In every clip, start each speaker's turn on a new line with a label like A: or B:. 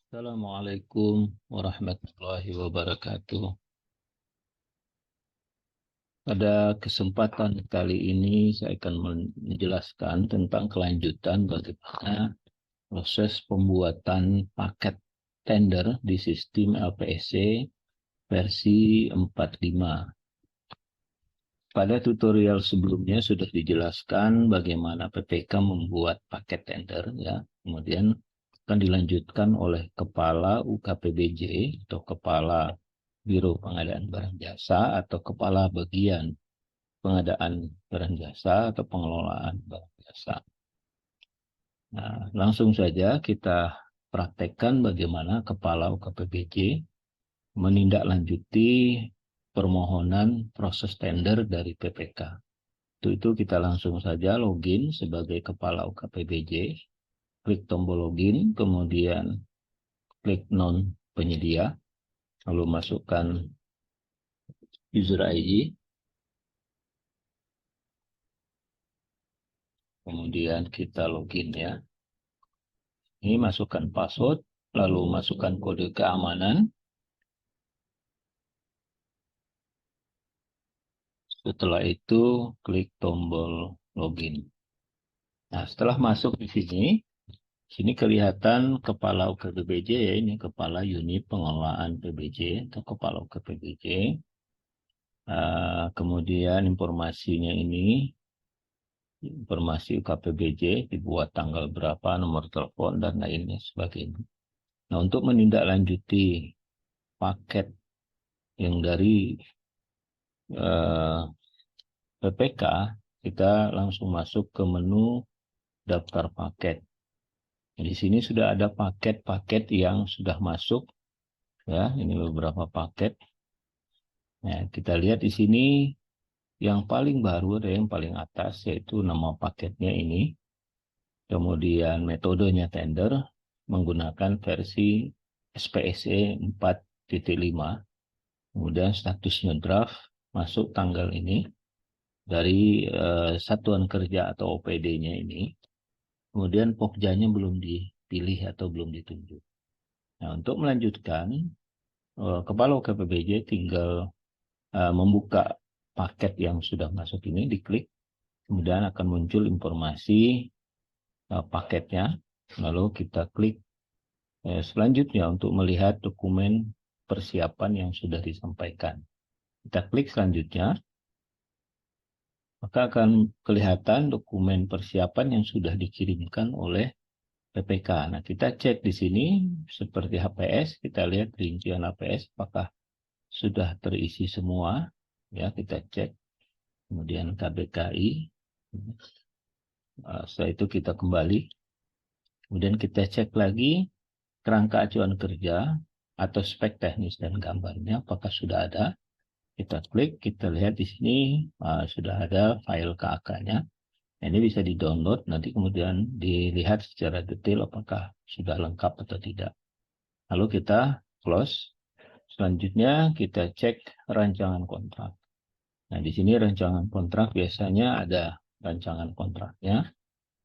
A: Assalamualaikum warahmatullahi wabarakatuh. Pada kesempatan kali ini saya akan menjelaskan tentang kelanjutan bagaimana proses pembuatan paket tender di sistem LPSC versi 45. Pada tutorial sebelumnya sudah dijelaskan bagaimana PPK membuat paket tender, ya. Kemudian akan dilanjutkan oleh Kepala UKPBJ atau Kepala Biro Pengadaan Barang Jasa atau Kepala Bagian Pengadaan Barang Jasa atau Pengelolaan Barang Jasa. Nah, langsung saja kita praktekkan bagaimana Kepala UKPBJ menindaklanjuti permohonan proses tender dari PPK. Untuk itu kita langsung saja login sebagai Kepala UKPBJ, klik tombol login, kemudian klik non penyedia, lalu masukkan user ID, kemudian kita login, ya. Ini masukkan password, lalu masukkan kode keamanan. Setelah itu klik tombol login. Nah, setelah masuk di sini kelihatan Kepala UKPBJ, ya, ini Kepala Unit Pengelolaan PBJ atau Kepala UKPBJ. Kemudian informasinya ini, informasi UKPBJ, dibuat tanggal berapa, nomor telepon, dan lainnya sebagainya. Nah, untuk menindaklanjuti paket yang dari PPK, kita langsung masuk ke menu daftar paket. Di sini sudah ada paket-paket yang sudah masuk, ya. Ini beberapa paket. Nah, kita lihat di sini yang paling baru ada yang paling atas, yaitu nama paketnya ini. Kemudian metodenya tender menggunakan versi SPSE 4.5. Kemudian statusnya draft, masuk tanggal ini dari satuan kerja atau OPD-nya ini. Kemudian pokjanya belum dipilih atau belum ditunjuk. Nah, untuk melanjutkan, Kepala UKPBJ tinggal membuka paket yang sudah masuk ini, diklik, kemudian akan muncul informasi paketnya, lalu kita klik selanjutnya untuk melihat dokumen persiapan yang sudah disampaikan. Kita klik selanjutnya, maka akan kelihatan dokumen persiapan yang sudah dikirimkan oleh PPK. Nah, kita cek di sini seperti HPS, kita lihat rincian HPS apakah sudah terisi semua, ya, kita cek. Kemudian KBKI, setelah itu kita kembali, kemudian kita cek lagi kerangka acuan kerja atau spek teknis dan gambarnya apakah sudah ada. Kita klik, kita lihat di sini sudah ada file KAK-nya. Nah, ini bisa di-download, nanti kemudian dilihat secara detail apakah sudah lengkap atau tidak. Lalu kita close. Selanjutnya kita cek rancangan kontrak. Nah, di sini rancangan kontrak biasanya ada rancangan kontraknya,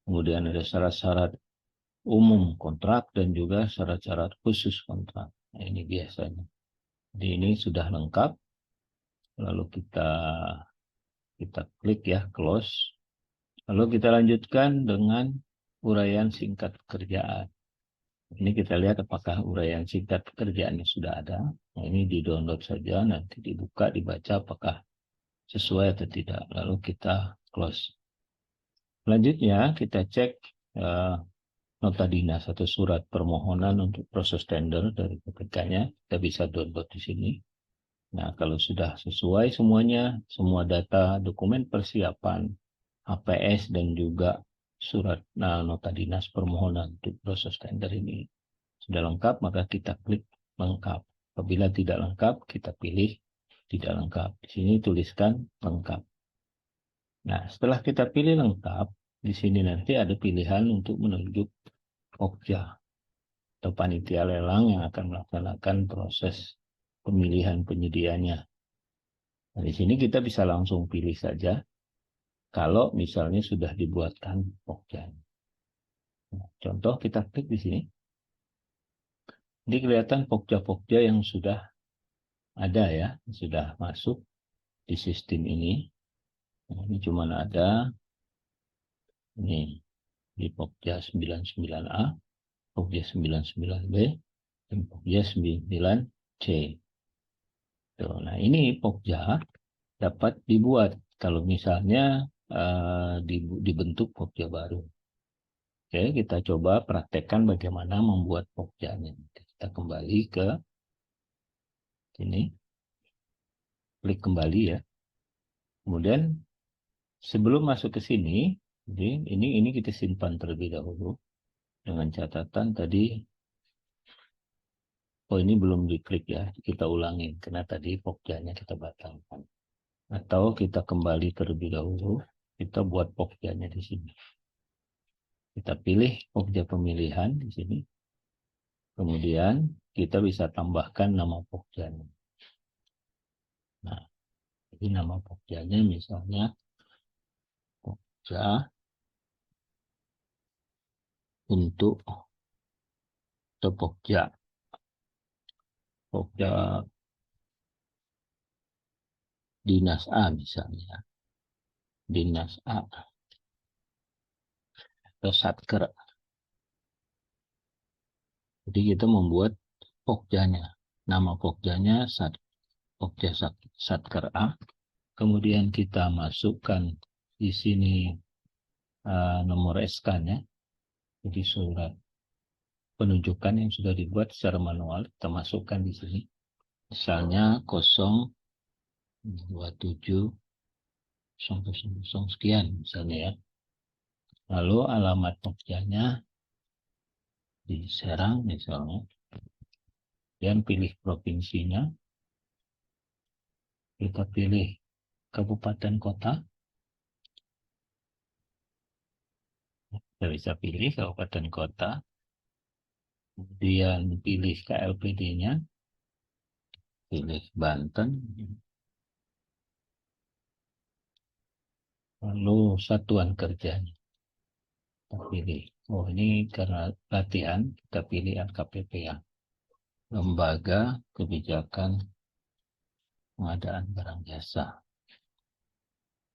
A: kemudian ada syarat-syarat umum kontrak dan juga syarat-syarat khusus kontrak. Nah, ini biasanya. Jadi ini sudah lengkap. Lalu kita klik, ya, close. Lalu kita lanjutkan dengan uraian singkat pekerjaan. Ini kita lihat apakah uraian singkat pekerjaannya sudah ada. Nah, ini di-download saja, nanti dibuka, dibaca apakah sesuai atau tidak. Lalu kita close. Selanjutnya kita cek nota dinas atau surat permohonan untuk proses tender dari PPK-nya. Kita bisa download di sini. Nah, kalau sudah sesuai semuanya, semua data dokumen persiapan HPS dan juga surat nota dinas permohonan untuk proses tender ini sudah lengkap, maka kita klik lengkap. Apabila tidak lengkap, kita pilih tidak lengkap. Di sini tuliskan lengkap. Nah, setelah kita pilih lengkap, di sini nanti ada pilihan untuk menunjuk Pokja atau panitia lelang yang akan melaksanakan proses pemilihan penyediaannya. Nah, di sini kita bisa langsung pilih saja kalau misalnya sudah dibuatkan Pokja. Nah, contoh kita klik di sini. Ini kelihatan pokja-pokja yang sudah ada ya, sudah masuk di sistem ini. Nah, ini cuma ada ini di Pokja 99A, Pokja 99B, dan Pokja 99C. Tuh, nah ini Pokja dapat dibuat kalau misalnya dibentuk Pokja baru. Oke, kita coba praktekkan bagaimana membuat Pokjanya. Kita kembali ke sini, klik kembali ya. Kemudian sebelum masuk ke sini, jadi ini kita simpan terlebih dahulu dengan catatan tadi. Oh, ini belum diklik ya, kita ulangin karena tadi Pokjanya kita batalkan. Atau kita kembali terlebih dahulu, kita buat Pokjanya di sini. Kita pilih Pokja pemilihan di sini. Kemudian kita bisa tambahkan nama Pokjanya. Nah, jadi nama Pokjanya misalnya Pokja untuk atau Pokja Dinas A misalnya. Dinas A atau Satker. Jadi kita membuat Pokjanya. Nama Pokjanya Pokja Satker A. Kemudian kita masukkan di sini nomor SK-nya. Jadi surat penunjukan yang sudah dibuat secara manual kita masukkan di sini. Misalnya 027 sekian misalnya ya. Lalu alamat Pokjanya di Serang misalnya. Dan pilih provinsinya. Kita pilih kabupaten kota. Kita bisa pilih kabupaten kota. Kemudian pilih KLPD-nya. Pilih Banten. Lalu satuan kerjanya. Kita pilih. Oh, ini karena latihan, kita pilih LKPP ya. Lembaga Kebijakan Pengadaan Barang Jasa.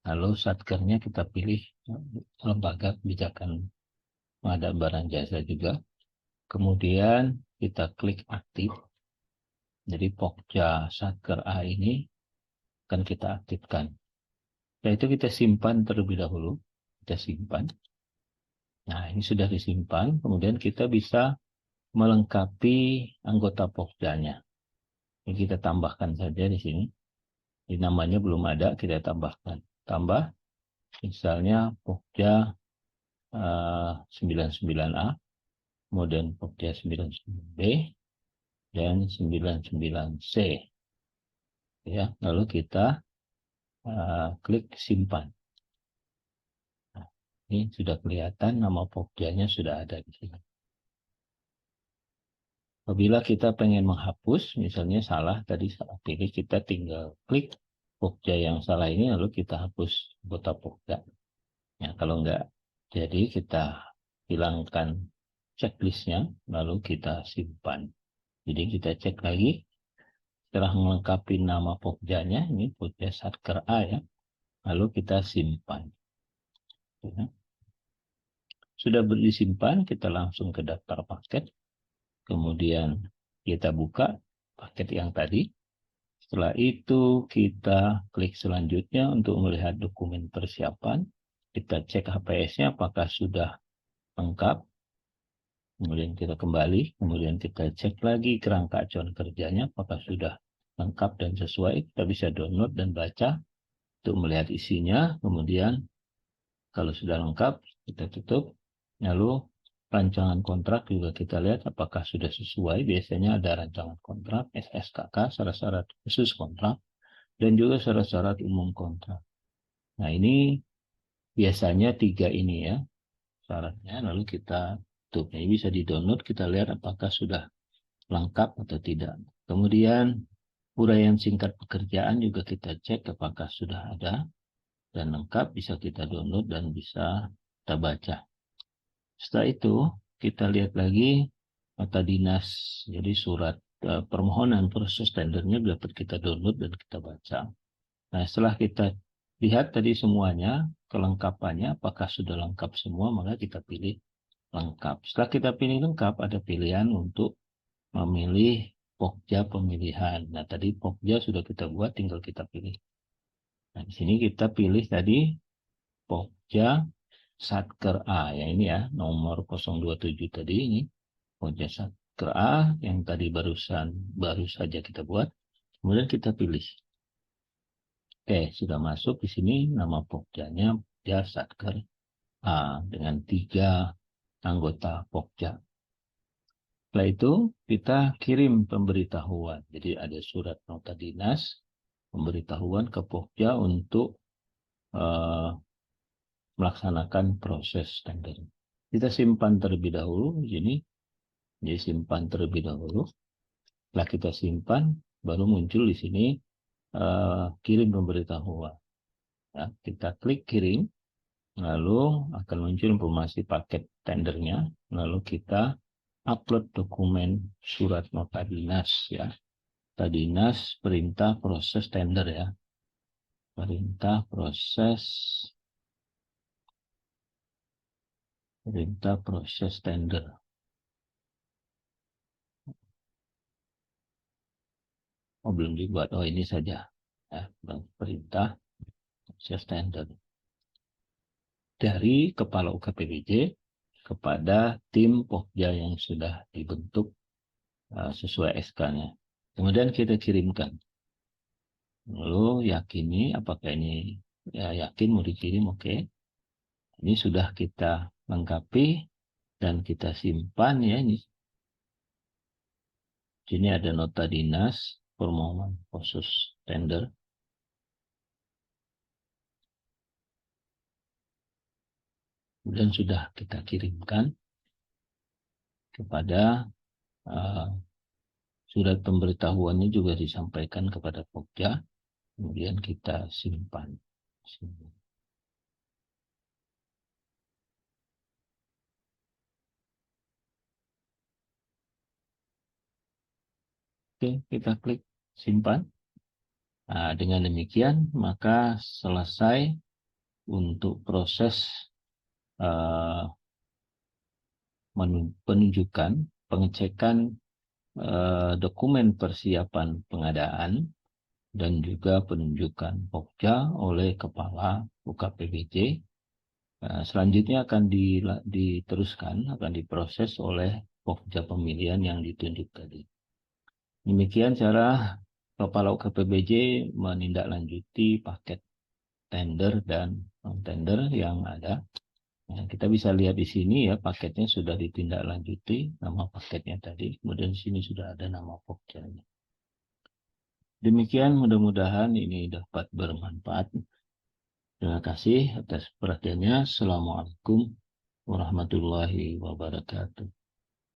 A: Lalu satkernya kita pilih Lembaga Kebijakan Pengadaan Barang Jasa juga. Kemudian kita klik aktif. Jadi Pokja Satker A ini akan kita aktifkan. Setelah itu kita simpan terlebih dahulu. Kita simpan. Nah, ini sudah disimpan. Kemudian kita bisa melengkapi anggota Pokjanya. Ini kita tambahkan saja di sini. Di namanya belum ada, kita tambahkan. Tambah, misalnya Pokja 99A, kemudian Pokja 99B, dan 99C. Ya, lalu kita klik simpan. Nah, ini sudah kelihatan nama Pokjanya sudah ada di sini. Apabila kita pengen menghapus, misalnya salah, tadi salah pilih, kita tinggal klik Pokja yang salah ini, lalu kita hapus anggota Pokja. Ya, kalau enggak, jadi kita hilangkan checklistnya, lalu kita simpan. Jadi kita cek lagi, setelah melengkapi nama Pokjanya, ini Pokja Satker A ya, lalu kita simpan. Ya. Sudah disimpan, kita langsung ke daftar paket. Kemudian kita buka paket yang tadi. Setelah itu kita klik selanjutnya untuk melihat dokumen persiapan. Kita cek HPS-nya apakah sudah lengkap. Kemudian kita kembali. Kemudian kita cek lagi kerangka acuan kerjanya apakah sudah lengkap dan sesuai. Kita bisa download dan baca untuk melihat isinya. Kemudian kalau sudah lengkap kita tutup. Lalu rancangan kontrak juga kita lihat apakah sudah sesuai. Biasanya ada rancangan kontrak, SSKK, syarat-syarat khusus kontrak, dan juga syarat-syarat umum kontrak. Nah, ini biasanya 3 ini ya syaratnya. Lalu kita tutup. Ini bisa di-download, kita lihat apakah sudah lengkap atau tidak. Kemudian uraian singkat pekerjaan juga kita cek apakah sudah ada dan lengkap, bisa kita download dan bisa kita baca. Setelah itu, kita lihat lagi nota dinas, jadi surat permohonan proses tendernya dapat kita download dan kita baca. Nah, setelah kita lihat tadi semuanya, kelengkapannya, apakah sudah lengkap semua, maka kita pilih lengkap. Setelah kita pilih lengkap, ada pilihan untuk memilih pokja pemilihan. Nah, tadi pokja sudah kita buat, tinggal kita pilih. Nah, di sini kita pilih tadi pokja Satker A, ya ini ya, nomor 027 tadi ini. Pokja Satker A yang tadi baru saja kita buat. Kemudian kita pilih. Oke, sudah masuk di sini nama pokjanya Pokja Satker A dengan 3 anggota pokja. Setelah itu kita kirim pemberitahuan. Jadi ada surat nota dinas, pemberitahuan ke Pokja untuk melaksanakan proses tender. Kita simpan terlebih dahulu di sini. Jadi simpan terlebih dahulu. Setelah kita simpan, baru muncul di sini kirim pemberitahuan. Ya, kita klik kirim, lalu akan muncul informasi paket tendernya. Lalu kita upload dokumen surat nota dinas ya. Nota dinas perintah proses tender ya. Perintah proses tender. Oh, belum dibuat. Oh, ini saja. Ya, perintah proses tender. Dari Kepala UKPBJ kepada tim Pokja yang sudah dibentuk sesuai SK-nya. Kemudian kita kirimkan. Lalu yakini apakah ini yakin mau dikirim, oke. Ini sudah kita lengkapi dan kita simpan ya ini. Sini ada nota dinas permohonan proses tender. Kemudian sudah kita kirimkan kepada surat pemberitahuannya juga disampaikan kepada Pokja. Kemudian kita simpan. Oke, kita klik simpan. Nah, dengan demikian maka selesai untuk proses penunjukan, pengecekan dokumen persiapan pengadaan dan juga penunjukan Pokja oleh Kepala UKPBJ. Selanjutnya akan diteruskan, akan diproses oleh Pokja pemilihan yang ditunjuk tadi. Demikian cara Kepala UKPBJ menindaklanjuti paket tender dan non-tender yang ada. Nah, kita bisa lihat di sini ya, paketnya sudah ditindaklanjuti, nama paketnya tadi. Kemudian di sini sudah ada nama Pokjanya. Demikian, mudah-mudahan ini dapat bermanfaat. Terima kasih atas perhatiannya. Assalamualaikum warahmatullahi wabarakatuh.